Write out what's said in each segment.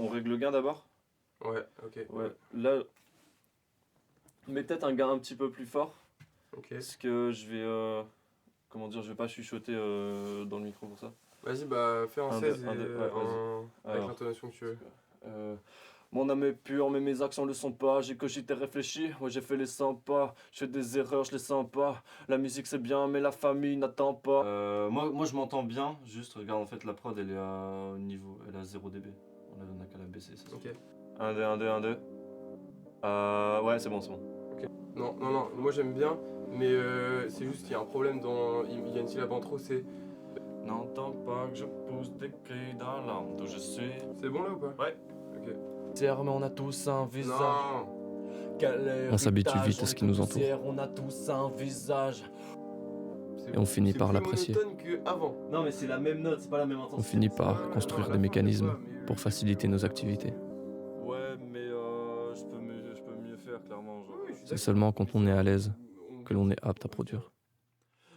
On règle le gain d'abord. Ouais, ok. Ouais, là... Mais peut-être un gain un petit peu plus fort. Ok. Parce que je vais... Comment dire, je vais pas chuchoter dans le micro pour ça. Vas-y, bah fais en 16 un, et deux, ouais, avec Alors, l'intonation que tu veux. mon âme est pure, mais mes actions le sont pas. J'ai cogité, réfléchi, ouais j'ai fait les 100 pas. Je fais des erreurs, je les sens pas. La musique c'est bien, mais la famille n'attend pas. Moi je m'entends bien, juste regarde en fait la prod elle est à niveau, elle est à 0 dB. On a qu'à la baisser, ça. Ok. 1, 2, 1, 2, 1, 2. Ouais c'est bon, c'est bon. Ok. Non, moi j'aime bien, mais c'est juste qu'il y a un problème dans. Il y a une syllabe en trop, c'est. N'entends pas que je pousse des cris dans l'âme d'où je suis. C'est bon là ou pas? Ouais. Ok. Mais on a tous un visage. Non. On s'habitue vite à ce qui nous entoure. On a tous un visage. C'est Et on finit par l'apprécier. C'est plus monotone qu'avant. Non mais c'est la même note, c'est pas la même intensité. On finit par construire des mécanismes pour faciliter nos activités. Ouais mais je peux mieux faire clairement. Genre. Oui, je suis C'est d'accord. seulement quand on est à l'aise que l'on est apte à produire.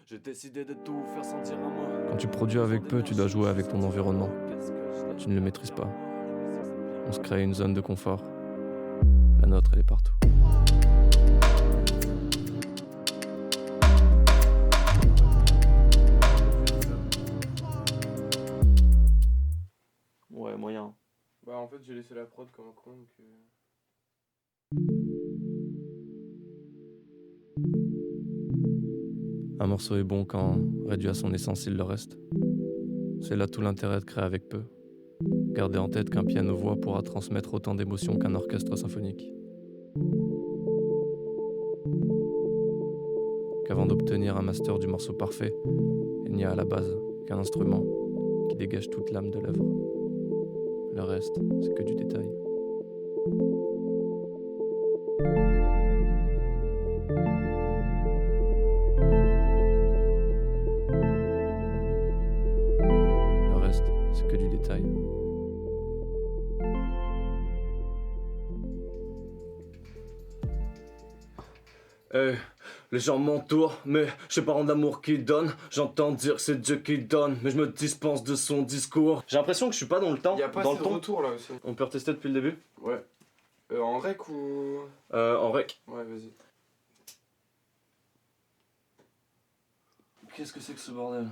J'ai décidé de tout faire sentir à moi. Quand tu produis avec peu, tu dois jouer avec ton environnement. Tu ne le maîtrises pas. On se crée une zone de confort. La nôtre, elle est partout. Ouais, moyen. Bah en fait j'ai laissé la prod comme un con donc. Un morceau est bon quand, réduit à son essence, il le reste. C'est là tout l'intérêt de créer avec peu. Gardez en tête qu'un piano-voix pourra transmettre autant d'émotions qu'un orchestre symphonique. Qu'avant d'obtenir un master du morceau parfait, il n'y a à la base qu'un instrument qui dégage toute l'âme de l'œuvre. Le reste, c'est que du détail. Le reste, c'est que du détail. Les gens m'entourent, mais je sais pas rendre l'amour qui donne. J'entends dire que c'est Dieu qui donne, mais je me dispense de son discours. J'ai l'impression que je suis pas dans le temps. Y'a pas dans assez le de ton. retour là aussi. On peut retester depuis le début. Ouais. En rec ou. En rec. Ouais, vas-y. Qu'est-ce que c'est que ce bordel?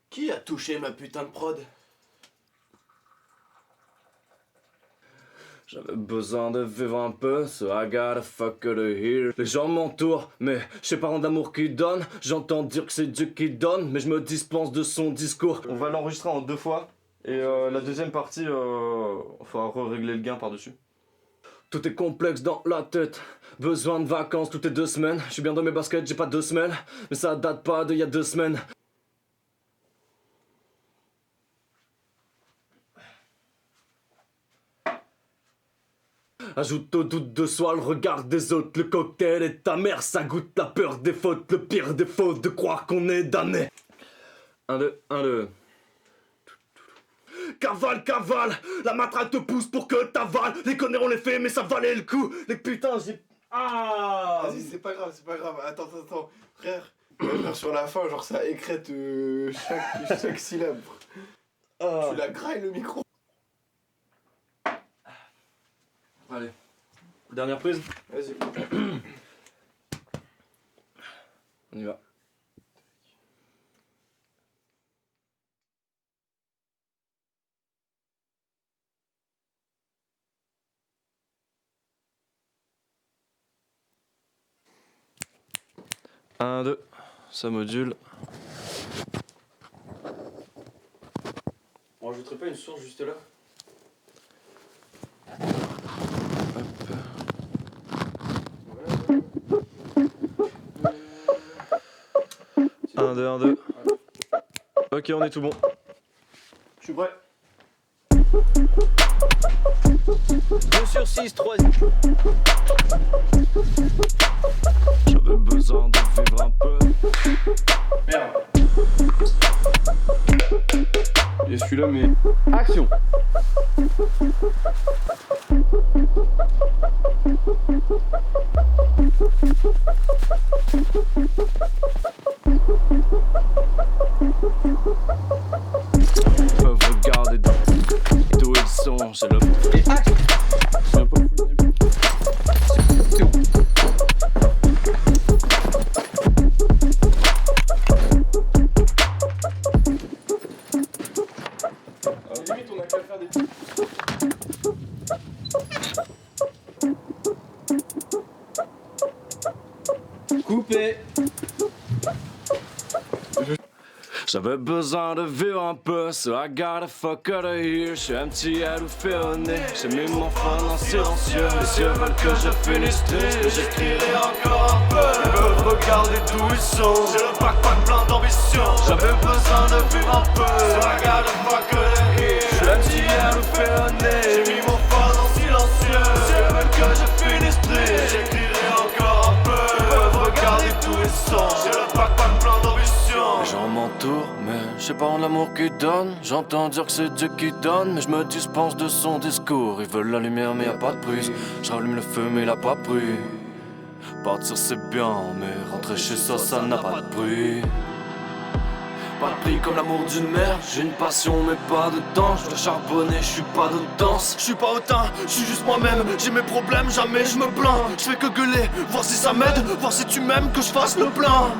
Qui a touché ma putain de prod? J'avais besoin de vivre un peu, so I gotta fuck to here. Les gens m'entourent, mais je sais pas rendre l'amour qui donne. J'entends dire que c'est Dieu qui donne, mais je me dispense de son discours. On va l'enregistrer en 2 fois, et la deuxième partie, il faudra régler le gain par-dessus. Tout est complexe dans la tête, besoin de vacances toutes les 2 semaines. Je suis bien dans mes baskets, j'ai pas 2 semaines, mais ça date pas d'il y a 2 semaines. Ajoute au doute de soi le regard des autres. Le cocktail est amer, ça goûte la peur des fautes. Le pire défaut de croire qu'on est damné. 1, 2, 1, 2. Cavale, cavale, la matraque te pousse pour que t'avales. Les conneries on les fait mais ça valait le coup. Les putains j'ai... Ah. Vas-y, c'est pas grave. Attends. Frère, frère, sur la fin, genre ça écrète chaque syllabe. Ah. Tu la grailles le micro. Allez. Dernière prise. Vas-y. On y va. Un, deux, ça module. On rajouterait pas une source juste là? Un, deux, un, deux. Ok, on est tout bon. Je suis prêt. 2 sur 6, 3. J'avais besoin de vivre un peu. Merde. Il y a celui-là, mais. Action! Peuvent J'avais besoin de vivre un peu, so I gotta fuck out of here. J'suis un petit aloup ferronné, j'ai mis mon phone en silencieux. Les yeux veulent que je finisse triste, mais j'écrirai encore un peu. Ils peuvent regarder d'où ils sont, j'ai le backpack plein d'ambition. J'avais besoin de vivre un peu, so I gotta fuck out of here. J'suis un petit aloup ferronné, j'ai mis mon phone en silencieux. Les yeux veulent que je finisse triste, j'écrirai encore un peu. Ils peuvent regarder d'où ils sont, j'ai le backpack plein d'ambition. Les gens m'entourent, mais je sais pas en l'amour qui donne. J'entends dire que c'est Dieu qui donne, mais je me dispense de son discours. Ils veulent la lumière mais y'a pas de prise. J'rallume le feu mais il a pas de bruit. Partir c'est bien, mais rentrer chez soi ça n'a pas de bruit. Pas de prix comme l'amour d'une mère. J'ai une passion mais pas de temps. Je dois charbonner, je suis pas de danse. Je suis pas hautain, je suis juste moi-même. J'ai mes problèmes, jamais je me plains. Je fais que gueuler, voir si ça m'aide, voir si tu m'aimes, que je fasse le plein.